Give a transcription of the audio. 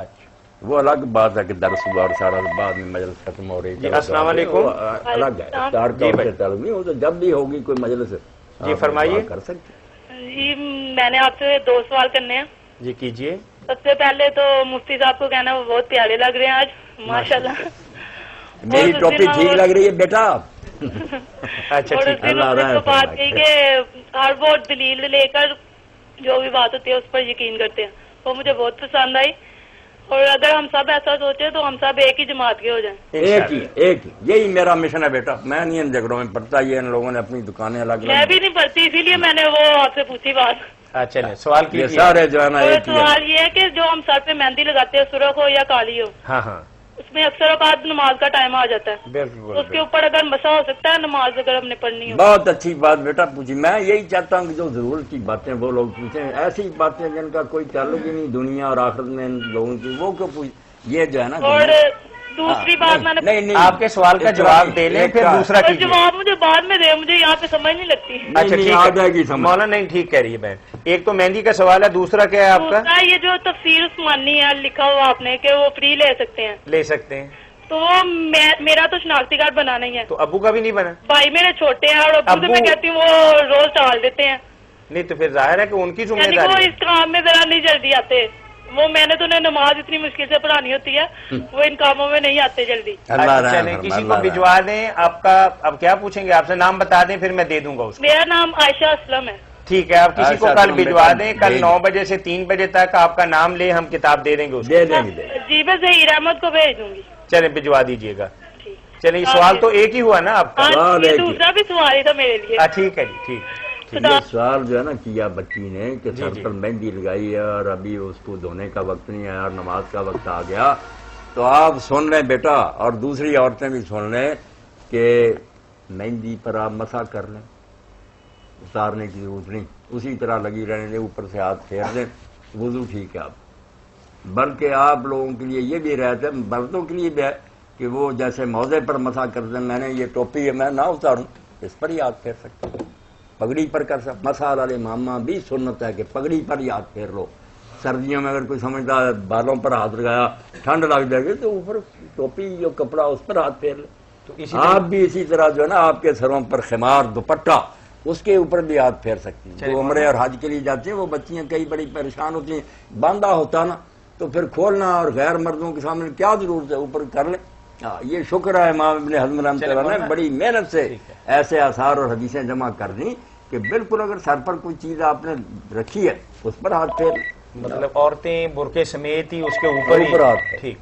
اچھا وہ الگ بات ہے کہ درس ہوا اور سارا بعد میں مجلس ختم ہو رہی جی السلام علیکم الگ ہے افطار کا اس سے تعلق نہیں، وہ تو جب بھی ہوگی کوئی مجلس جی فرمائیے کر سکتے جی میں نے آپ سے 2 سوال کرنے ہیں. جی کیجئے. سب سے پہلے تو مفتی صاحب کو کہنا وہ بہت پیارے لگ رہے ہیں آج ماشاءاللہ. میری ٹوپی ٹھیک لگ رہی ہے بیٹا. اچھا اور ٹھیک اس دن انہوں نے بات کی کہ ہر وہ دلیل لے کر جو بھی بات ہوتی ہے اس پر یقین کرتے ہیں، وہ مجھے بہت پسند آئی. اور اگر ہم سب ایسا سوچیں تو ہم سب ایک ہی جماعت کے ہو جائیں. ایک ہی یہی میرا مشن ہے بیٹا. میں نہیں ان جھگڑوں میں پڑتا، یہ ان لوگوں نے اپنی دکانیں الگ میں بھی نہیں پڑھتی، اسی لیے میں نے وہ آپ سے پوچھی بات. چلیں سوال یہ کیجئے. سارے جو ہے نا اور ایک ہی سوال یہ ہے کہ جو ہم سر پہ مہندی لگاتے ہیں سرخ ہو یا کالی ہو، ہاں ہاں اس میں اکثر اوقات نماز کا ٹائم آ جاتا ہے، بالکل اس کے اوپر اگر مسا ہو سکتا ہے نماز اگر ہم نے پڑھنی ہو. بہت اچھی بات بیٹا پوچھی. میں یہی چاہتا ہوں کہ جو ضرورت کی باتیں وہ لوگ پوچھیں، ایسی باتیں جن کا کوئی تعلق ہی نہیں دنیا اور آخرت میں ان لوگوں کی، وہ کیوں پوچھ. یہ جو ہے نا اور دوسری بات میں نے آپ کے سوال کا جواب دے لیں پھر دوسرا اور کیجئے. جواب مجھے بعد میں دے، مجھے یہاں پہ سمجھ نہیں لگتی. اچھا ٹھیک آ جائے گی سمجھ. مولانا نہیں ٹھیک کہہ رہی ہے بہن. ایک تو مہندی کا سوال ہے، دوسرا کیا ہے آپ کا؟ دوسرا یہ جو تفسیر عثمانی ہے لکھا ہوا آپ نے کہ وہ فری لے سکتے ہیں، لے سکتے ہیں تو وہ میرا تو شناختی کارڈ بنا نہیں ہے. تو ابو کا بھی نہیں بنا؟ بھائی میرے چھوٹے ہیں اور ابو سے میں کہتی ہوں وہ روز ٹال دیتے ہیں. نہیں تو پھر ظاہر ہے کہ ان کی ذمہ یعنی وہ داری ہے. اس کام میں ذرا نہیں جلدی آتے. وہ میں نے تو انہیں نماز اتنی مشکل سے پڑھانی ہوتی ہے، وہ ان کاموں میں نہیں آتے جلدی. چلیں کسی کو بھجوا دیں. آپ کا اب کیا پوچھیں گے؟ آپ سے نام بتا دیں پھر میں دے دوں گا اس کو. میرا نام عائشہ اسلم ہے. ٹھیک ہے آپ کسی کو کل بھجوا دیں. کل 9 بجے سے 3 بجے تک آپ کا نام لے، ہم کتاب دے دیں گے اس کو. دے دیں گے. جی میں ظہیر احمد کو بھیج دوں گی. چلیں بھجوا دیجئے گا. چلیں سوال تو ایک ہی ہوا نا آپ کا؟ یہ دوسرا بھی سوال ہی تھا میرے لیے. ٹھیک ہے جی ٹھیک. یہ سوال جو ہے نا کیا بچی نے کہ سر پر مہندی لگائی ہے اور ابھی اس کو دھونے کا وقت نہیں ہے اور نماز کا وقت آ گیا، تو آپ سن لیں بیٹا اور دوسری عورتیں بھی سن لیں کہ مہندی پر آپ مسح کر لیں، اتارنے کی ضرورت نہیں، اسی طرح لگی رہنے دیں، اوپر سے ہاتھ پھیر دیں، وضو ٹھیک ہے. آپ بلکہ آپ لوگوں کے لیے یہ بھی رہتا ہے، مردوں کے لیے بھی ہے کہ وہ جیسے موزے پر مسح کرتے ہیں، میں نے یہ ٹوپی ہے میں نہ اتاروں، اس پر ہی ہاتھ پھیر سکتا ہوں، پگڑی پر کر سکتا. مسح علی امامہ بھی سنت ہے کہ پگڑی پر ہی ہاتھ پھیر لو. سردیوں میں اگر کوئی سمجھتا ہے بالوں پر ہاتھ لگایا ٹھنڈ لگ جائے گی تو اوپر ٹوپی جو کپڑا اس پر ہاتھ پھیر لے. آپ بھی اسی طرح جو ہے نا آپ کے سروں پر خمار دوپٹہ اس کے اوپر بھی ہاتھ پھیر سکتی ہیں. جو عمرے اور حج کے لیے جاتے ہیں وہ بچیاں کئی بڑی پریشان ہوتی ہیں، باندھا ہوتا نا تو پھر کھولنا اور غیر مردوں کے سامنے کیا ضرورت ہے، اوپر کر لیں. یہ شکر ہے امام ابن حزم رحمۃ اللہ نے بڑی محنت سے ایسے آثار اور حدیثیں جمع کر دیں کہ بالکل اگر سر پر کوئی چیز آپ نے رکھی ہے اس پر ہاتھ پھیر. مطلب عورتیں برقعے سمیت ہی اس کے اوپر ہاتھ. ٹھیک.